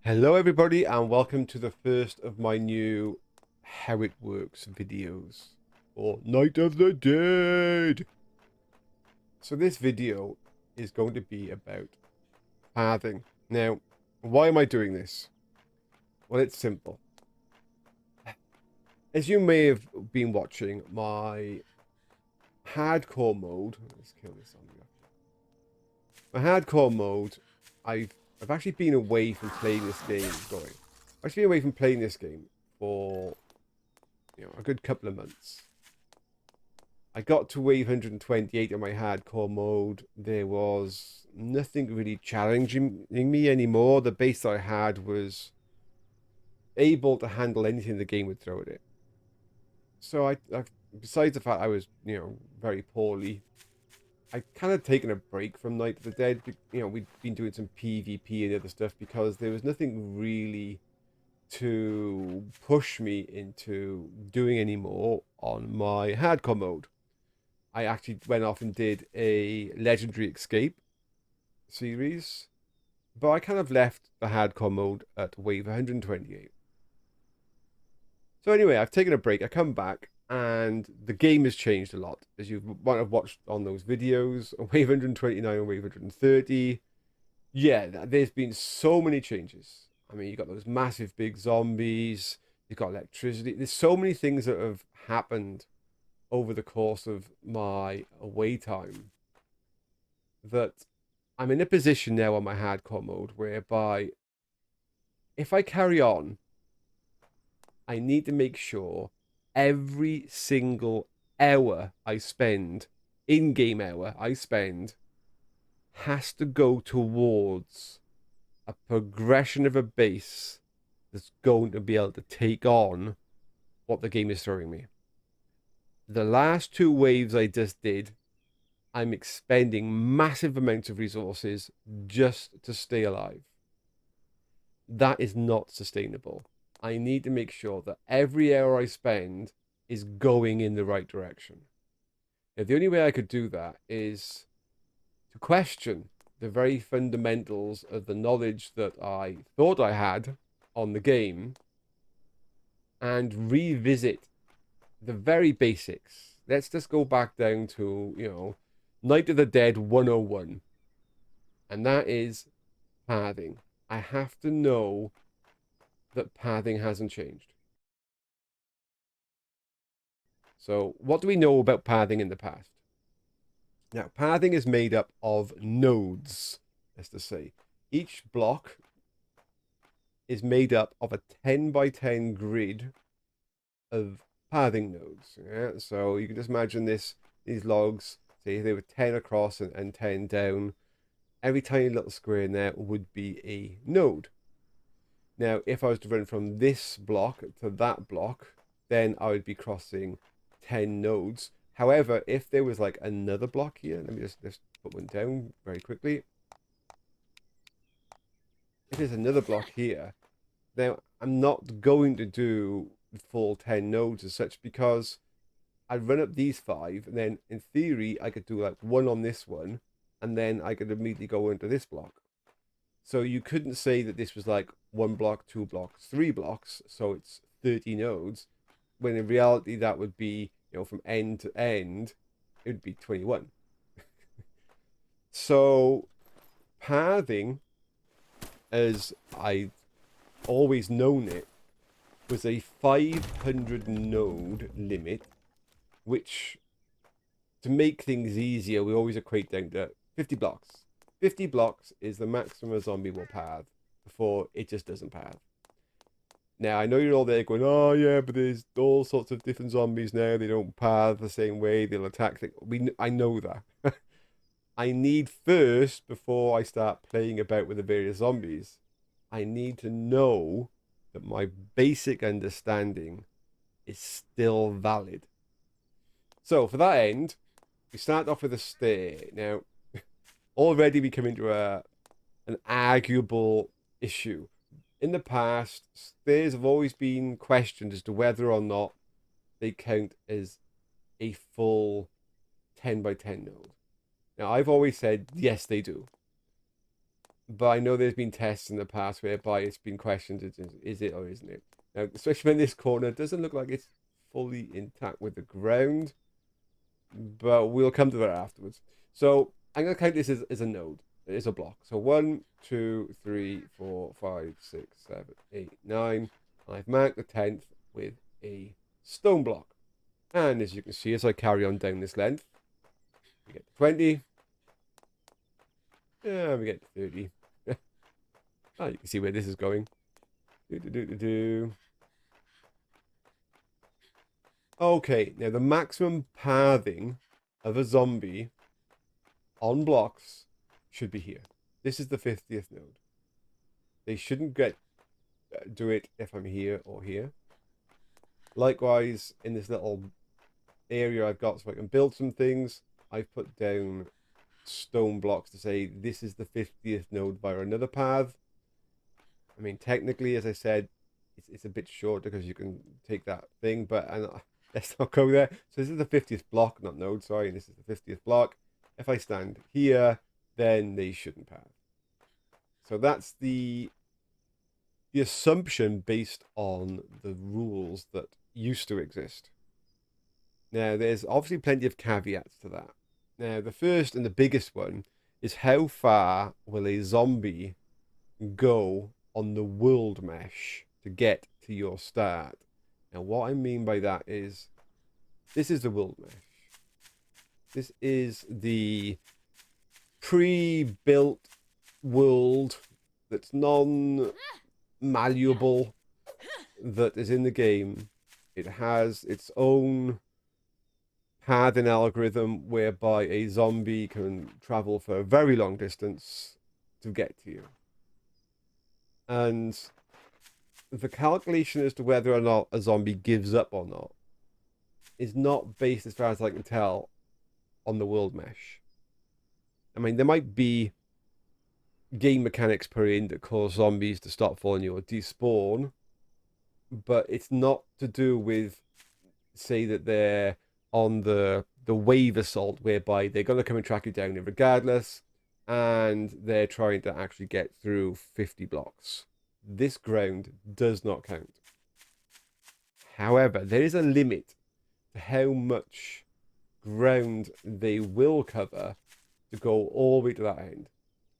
Hello everybody and welcome to the first of my new How It Works videos for Night of the Dead. So this video is going to be about pathing. Now, why am I doing this? Well, it's simple. As you may have been watching my hardcore mode, let's kill this zombie off. My hardcore mode, I've actually been away from playing this game. I've actually been away from playing this game for a good couple of months. I got to wave 128 in my hardcore mode. There was nothing really challenging me anymore. The base that I had was able to handle anything the game would throw at it. So besides the fact I was, very poorly, I kind of taken a break from Night of the Dead. We'd been doing some PvP and other stuff because there was nothing really to push me into doing any more on my hardcore mode. I actually went off and did a Legendary Escape series, but I kind of left the hardcore mode at wave 128. So anyway, I've taken a break. I come back and the game has changed a lot, as you might have watched on those videos. Wave 129 and wave 130. Yeah, there's been so many changes. I mean, you got those massive big zombies. You've got electricity. There's so many things that have happened over the course of my away time that I'm in a position now on my hardcore mode whereby if I carry on, I need to make sure every single hour I spend, in-game hour I spend, has to go towards a progression of a base that's going to be able to take on what the game is throwing me. The last two waves I just did, I'm expending massive amounts of resources just to stay alive. That is not sustainable. I need to make sure that every hour I spend is going in the right direction. Now, the only way I could do that is to question the very fundamentals of the knowledge that I thought I had on the game and revisit the very basics. Let's just go back down to, Night of the Dead 101. And that is pathing. I have to know that pathing hasn't changed. So, what do we know about pathing in the past? Now, pathing is made up of nodes, as to say. Each block is made up of a 10 by 10 grid of pathing nodes. Yeah? So you can just imagine these logs, say they were 10 across and 10 down. Every tiny little square in there would be a node. Now, if I was to run from this block to that block, then I would be crossing 10 nodes. However, if there was like another block here, let me just put one down very quickly. If there's another block here, then I'm not going to do full 10 nodes as such because I'd run up these 5, and then in theory, I could do like one on this one, and then I could immediately go into this block. So you couldn't say that this was like 1 block, 2 blocks, 3 blocks, so it's 30 nodes, when in reality that would be, from end to end, it would be 21. So pathing, as I always known it, was a 500 node limit, which, to make things easier, we always equate down to 50 blocks. 50 blocks is the maximum a zombie will path before it just doesn't path. Now, I know you're all there going, oh yeah, but there's all sorts of different zombies now. They don't path the same way. They'll attack. I know that. I need first, before I start playing about with the various zombies, I need to know that my basic understanding is still valid. So for that end, we start off with a stair. Now, already we come into an arguable issue. In the past, stairs have always been questioned as to whether or not they count as a full 10 by 10 node. Now, I've always said, yes, they do. But I know there's been tests in the past whereby it's been questioned, is it or isn't it? Now, especially in this corner, it doesn't look like it's fully intact with the ground, but we'll come to that afterwards. So I'm going to count this as a node. It is a block. So 1, 2, 3, 4, 5, 6, 7, 8, 9. I've marked the 10th with a stone block. And as you can see, as I carry on down this length, we get to 20. Yeah, we get to 30. Oh, you can see where this is going. Okay, now the maximum pathing of a zombie on blocks should be here. This is the 50th node. They shouldn't do it if I'm here or here. Likewise, in this little area I've got so I can build some things, I've put down stone blocks to say this is the 50th node via another path. I mean, technically, as I said, it's a bit shorter because you can take that thing, but let's not go there. So this is the 50th block, not node, sorry, and this is the 50th block. If I stand here, then they shouldn't path. So that's the assumption based on the rules that used to exist. Now, there's obviously plenty of caveats to that. Now, the first and the biggest one is how far will a zombie go on the world mesh to get to your start? Now, what I mean by that is, this is the world mesh. This is the pre-built world that's non-malleable, that is in the game. It has its own pathing algorithm whereby a zombie can travel for a very long distance to get to you. And the calculation as to whether or not a zombie gives up or not is not based, as far as I can tell, on the world mesh. I mean, there might be game mechanics put in that cause zombies to stop following you or despawn, but it's not to do with, say, that they're on the wave assault, whereby they're going to come and track you down regardless, and they're trying to actually get through 50 blocks. This ground does not count. However, there is a limit to how much ground they will cover to go all the way to that end.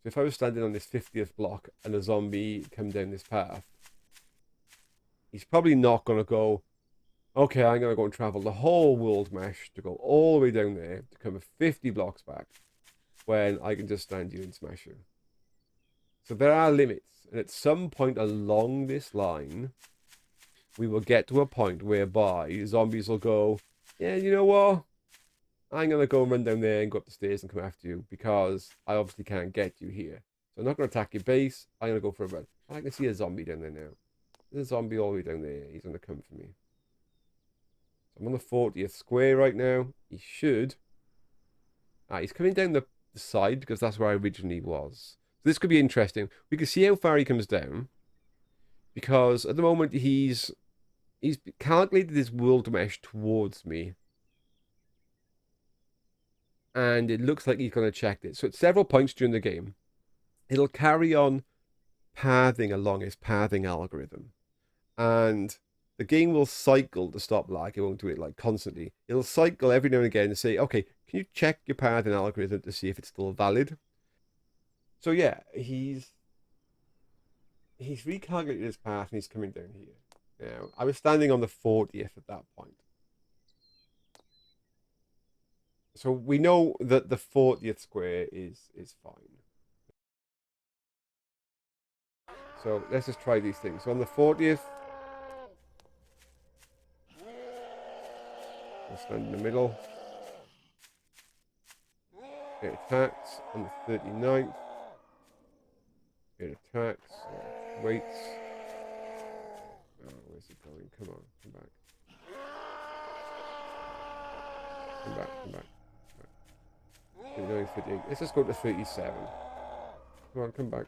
So if I was standing on this 50th block and a zombie come down this path, he's probably not going to go, okay, I'm going to go and travel the whole world mesh to go all the way down there to come 50 blocks back, when I can just stand you and smash you. So there are limits, and at some point along this line, we will get to a point whereby zombies will go, yeah, you know what? I'm going to go and run down there and go up the stairs and come after you, because I obviously can't get you here. So I'm not going to attack your base. I'm going to go for a run. I can see a zombie down there now. There's a zombie all the way down there. He's going to come for me. So I'm on the 40th square right now. He should. He's coming down the side because that's where I originally was. So this could be interesting. We can see how far he comes down, because at the moment he's calculated his world mesh towards me, and it looks like he's going to check it. So at several points during the game, it'll carry on pathing along his pathing algorithm, and the game will cycle to stop lag. It won't do it like constantly. It'll cycle every now and again and say, okay, can you check your pathing algorithm to see if it's still valid? So yeah, he's recalculated his path and he's coming down here. Now, I was standing on the 40th at that point. So we know that the 40th square is fine. So let's just try these things. So on the 40th, I'll stand in the middle. It attacks on the 39th. It attacks. Waits. Oh, where's it going? Come on, come back. Come back, come back. 39, 38. Let's just go to 37. Come on, come back.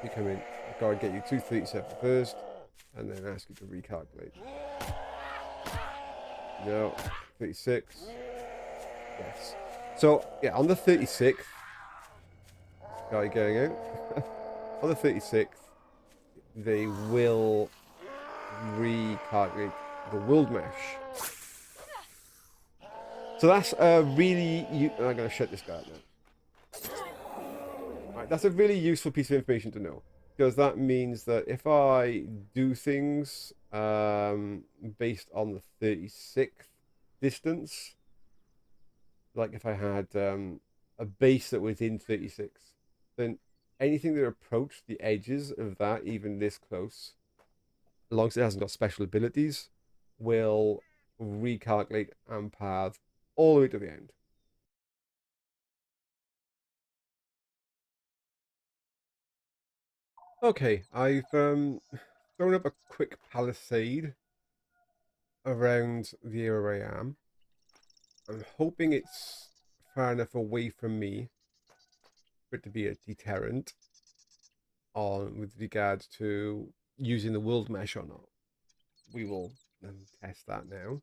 You come in. I've got to get you to 37 first, and then ask you to recalculate. No, 36. Yes. So, yeah, on the 36th, guy going out. On the 36th, they will recalculate the world mesh. So that's a really... I'm going to shut this guy up now. Right, that's a really useful piece of information to know. Because that means that if I do things based on the 36th distance, like if I had a base that was in 36, then anything that approached the edges of that, even this close, as long as it hasn't got special abilities, will recalculate and path all the way to the end. Okay, I've thrown up a quick palisade around the area I am. I'm hoping it's far enough away from me for it to be a deterrent on with regard to using the world mesh or not. We will test that now.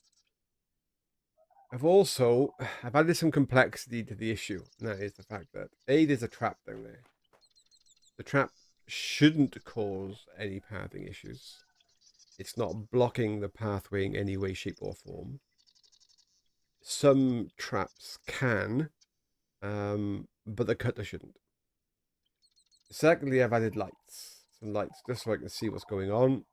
I've added some complexity to the issue, and that is the fact that there's a trap down there. The trap shouldn't cause any pathing issues. It's not blocking the pathway in any way, shape, or form. Some traps can, but the cutter shouldn't. Secondly, I've added lights. Some lights just so I can see what's going on.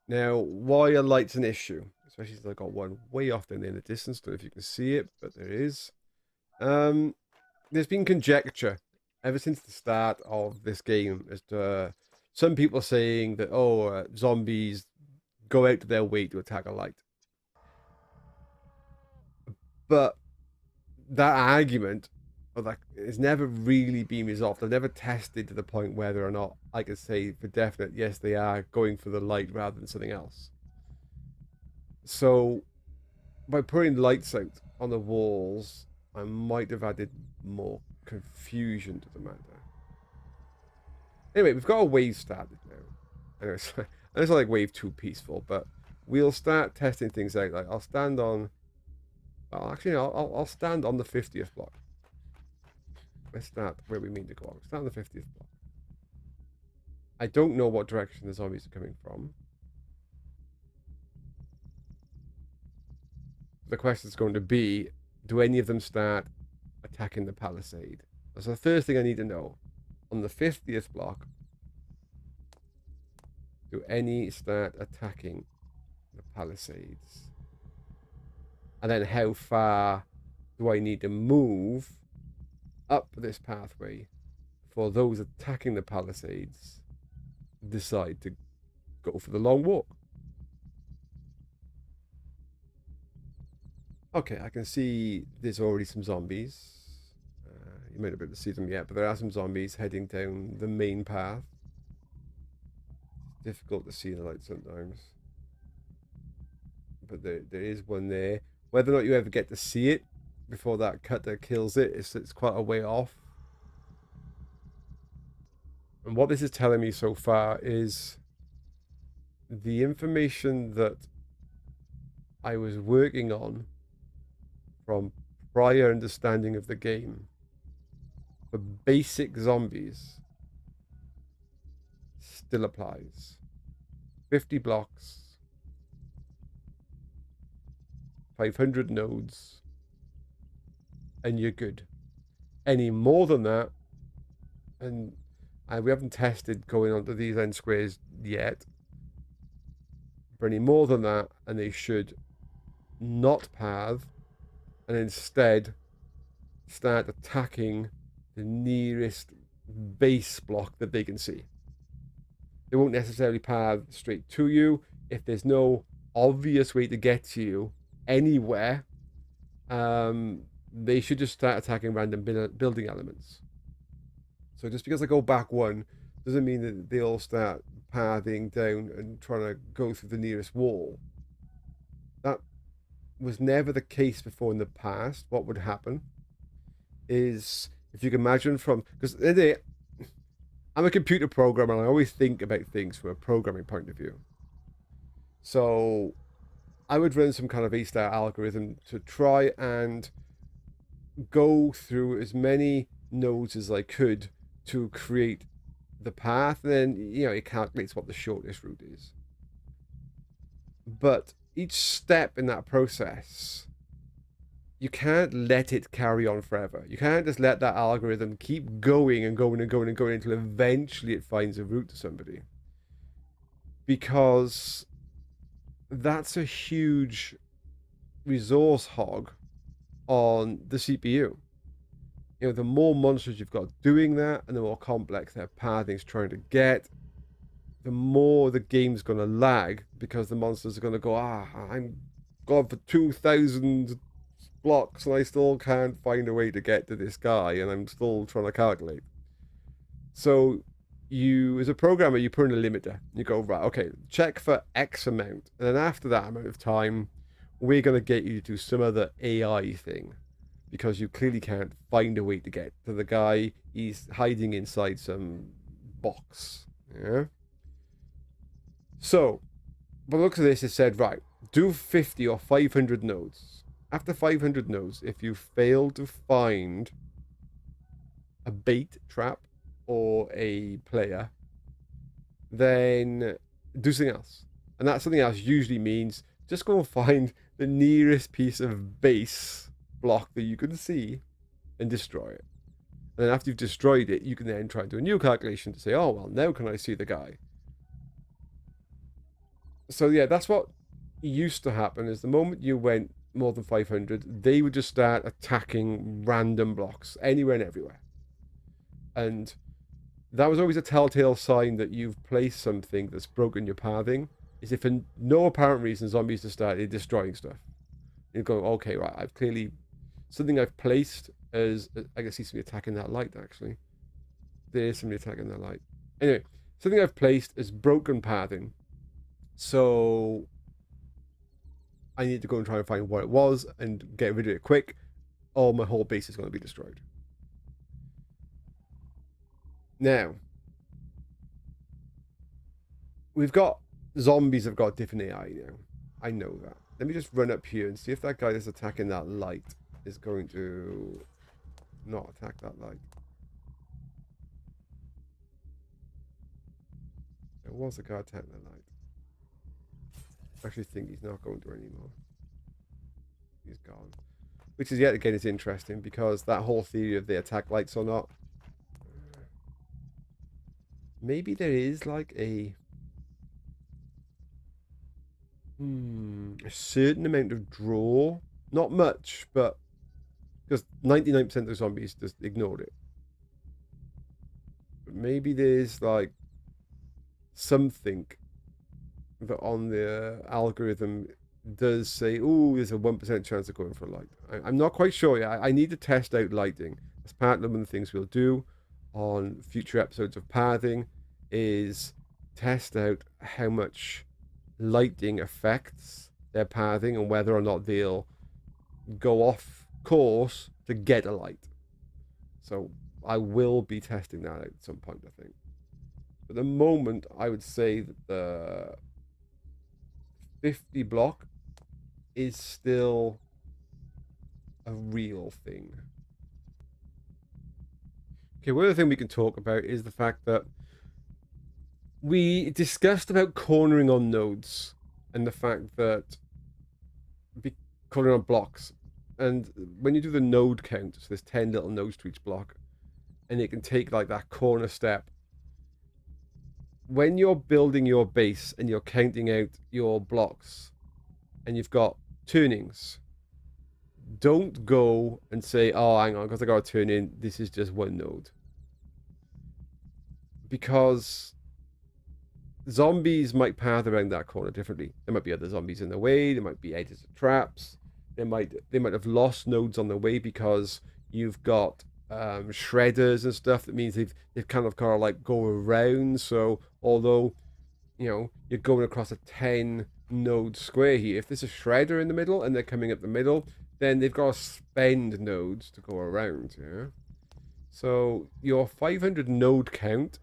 Now, why are lights an issue? Especially since I've got one way off down there in the distance. Don't know if you can see it, but there is. There's been conjecture ever since the start of this game as to some people saying that, zombies go out of their way to attack a light. But that argument has never really been resolved. I've never tested to the point whether or not I could say for definite, yes, they are going for the light rather than something else. So by putting lights out on the walls, I might have added more confusion to the matter. Anyway, we've got a wave started now. Anyway, it's not like wave 2 peaceful, but we'll start testing things out. Like I'll stand on... Well, actually, I'll stand on the 50th block. Let's start where we mean to go. I'll stand on the 50th block. I don't know what direction the zombies are coming from. The question is going to be, do any of them start attacking the palisade? That's the first thing I need to know. On the 50th block, do any start attacking the palisades? And then how far do I need to move up this pathway for those attacking the palisades decide to go for the long walk? Okay, I can see there's already some zombies. You might not be able to see them yet, but there are some zombies heading down the main path. It's difficult to see the light sometimes. But there is one there. Whether or not you ever get to see it before that cutter kills it, it's quite a way off. And what this is telling me so far is the information that I was working on from prior understanding of the game for basic zombies still applies. 50 blocks, 500 nodes, and you're good. Any more than that, and we haven't tested going onto these end squares yet, but any more than that, and they should not path, and instead start attacking the nearest base block that they can see. They won't necessarily path straight to you. If there's no obvious way to get to you anywhere, they should just start attacking random building elements. So just because I go back one doesn't mean that they'll start pathing down and trying to go through the nearest wall. That was never the case before in the past. What would happen is, if you can imagine because I'm a computer programmer and I always think about things from a programming point of view. So I would run some kind of A-star algorithm to try and go through as many nodes as I could to create the path, and then, you know, it calculates what the shortest route is. But each step in that process, you can't let it carry on forever. You can't just let that algorithm keep going and going and going and going until eventually it finds a route to somebody. Because that's a huge resource hog on the CPU. You know, the more monsters you've got doing that, and the more complex their pathing's trying to get, the more the game's going to lag, because the monsters are going to go, I'm gone for 2,000 blocks and I still can't find a way to get to this guy, and I'm still trying to calculate. So you, as a programmer, you put in a limiter. You go, right, okay, check for X amount, and then after that amount of time, we're going to get you to do some other AI thing, because you clearly can't find a way to get to the guy. He's hiding inside some box. Yeah. So, by the looks of this, it said, right, do 50 or 500 nodes. After 500 nodes, if you fail to find a bait trap or a player, then do something else. And that something else usually means just go and find the nearest piece of base block that you can see and destroy it. And then after you've destroyed it, you can then try and do a new calculation to say, oh, well, now can I see the guy? So yeah, that's what used to happen, is the moment you went more than 500, they would just start attacking random blocks anywhere and everywhere. And that was always a telltale sign that you've placed something that's broken your pathing, is if for no apparent reason zombies just started destroying stuff. You go, okay, right, I've clearly, something I've placed as, I can see somebody attacking that light, actually. There's somebody attacking that light. Anyway, something I've placed as broken pathing. So I need to go and try and find what it was and get rid of it quick, or my whole base is going to be destroyed. Now, we've got zombies have got different AI now. I know that. Let me just run up here and see if that guy that's attacking that light is going to not attack that light. There was a guy attacking that light. I actually think he's not going to anymore. He's gone. Which is, yet again, is interesting, because that whole theory of they attack lights or not. Maybe there is like a certain amount of draw. Not much, but because 99% of the zombies just ignored it. But maybe there's like something that on the algorithm does say, oh, there's a 1% chance of going for light. I'm not quite sure yet. I need to test out lighting. That's part of one of the things we'll do on future episodes of pathing, is test out how much lighting affects their pathing and whether or not they'll go off course to get a light. So I will be testing that out at some point, I think. At the moment, I would say that the 50 block is still a real thing. Okay, one other thing we can talk about is the fact that we discussed about cornering on nodes and the fact that cornering on blocks, and when you do the node count, so there's 10 little nodes to each block, and it can take like that corner step. When you're building your base and you're counting out your blocks and you've got turnings, don't go and say, oh, hang on, because I got to turn in, this is just one node. Because zombies might path around that corner differently. There might be other zombies in the way, there might be edges of traps, they might have lost nodes on the way because you've got shredders and stuff. That means they've kind of like go around. So although, you know, you're going across a 10 node square here, if there's a shredder in the middle and they're coming up the middle, then they've got to spend nodes to go around. Yeah. So your 500 node count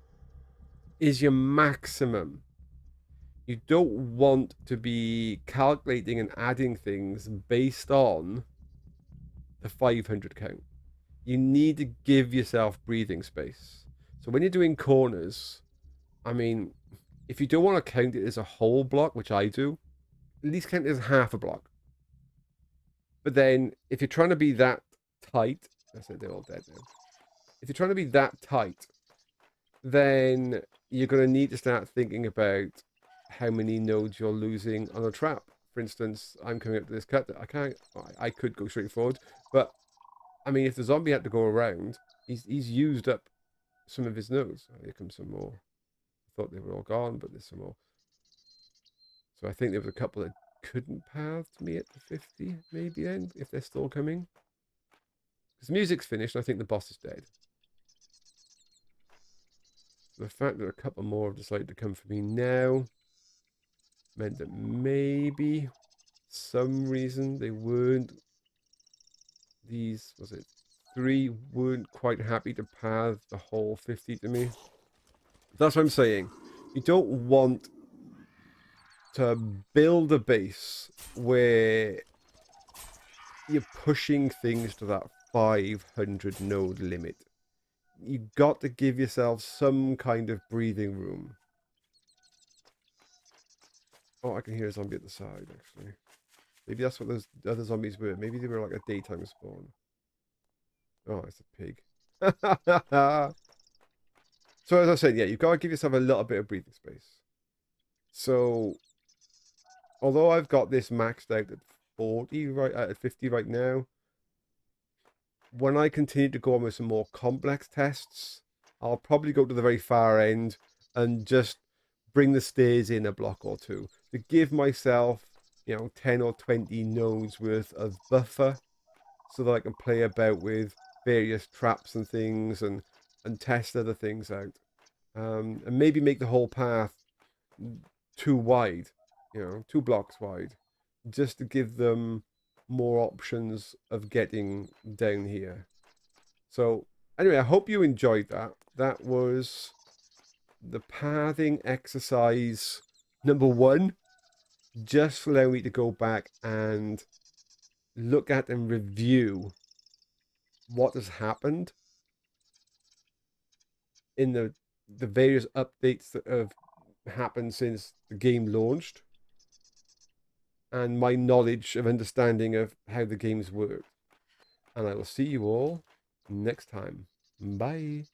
is your maximum. You don't want to be calculating and adding things based on the 500 count. You need to give yourself breathing space. So when you're doing corners, I mean, if you don't want to count it as a whole block, which I do, at least count it as half a block. But then if you're trying to be that tight, that's it, they're all dead now. If you're trying to be that tight, then you're going to need to start thinking about how many nodes you're losing on a trap. For instance, I'm coming up to this cut. I could go straight forward, but I mean, if the zombie had to go around, he's used up some of his nodes. Oh, here comes some more. I thought they were all gone, but there's some more. So I think there was a couple that couldn't path to me at the 50, maybe then, if they're still coming. Because the music's finished, and I think the boss is dead. The fact that a couple more have decided to come for me now meant that maybe some reason they weren't, these, was it 3, weren't quite happy to path the whole 50 to me. That's what I'm saying. You don't want to build a base where you're pushing things to that 500 node limit. You got to give yourself some kind of breathing room. Oh, I can hear a zombie at the side, actually. Maybe that's what those other zombies were. Maybe they were like a daytime spawn. Oh, it's a pig. So as I said, yeah, you've got to give yourself a little bit of breathing space. So, although I've got this maxed out at 40 right at 50 right now, when I continue to go on with some more complex tests, I'll probably go to the very far end and just bring the stairs in a block or two to give myself, 10 or 20 nodes worth of buffer so that I can play about with various traps and things and test other things out. And maybe make the whole path too wide, 2 blocks wide, just to give them more options of getting down here. So anyway, I hope you enjoyed that. That was the pathing exercise number 1. Just allow me to go back and look at and review what has happened in the various updates that have happened since the game launched, and my knowledge of understanding of how the games work. And I will see you all next time. Bye.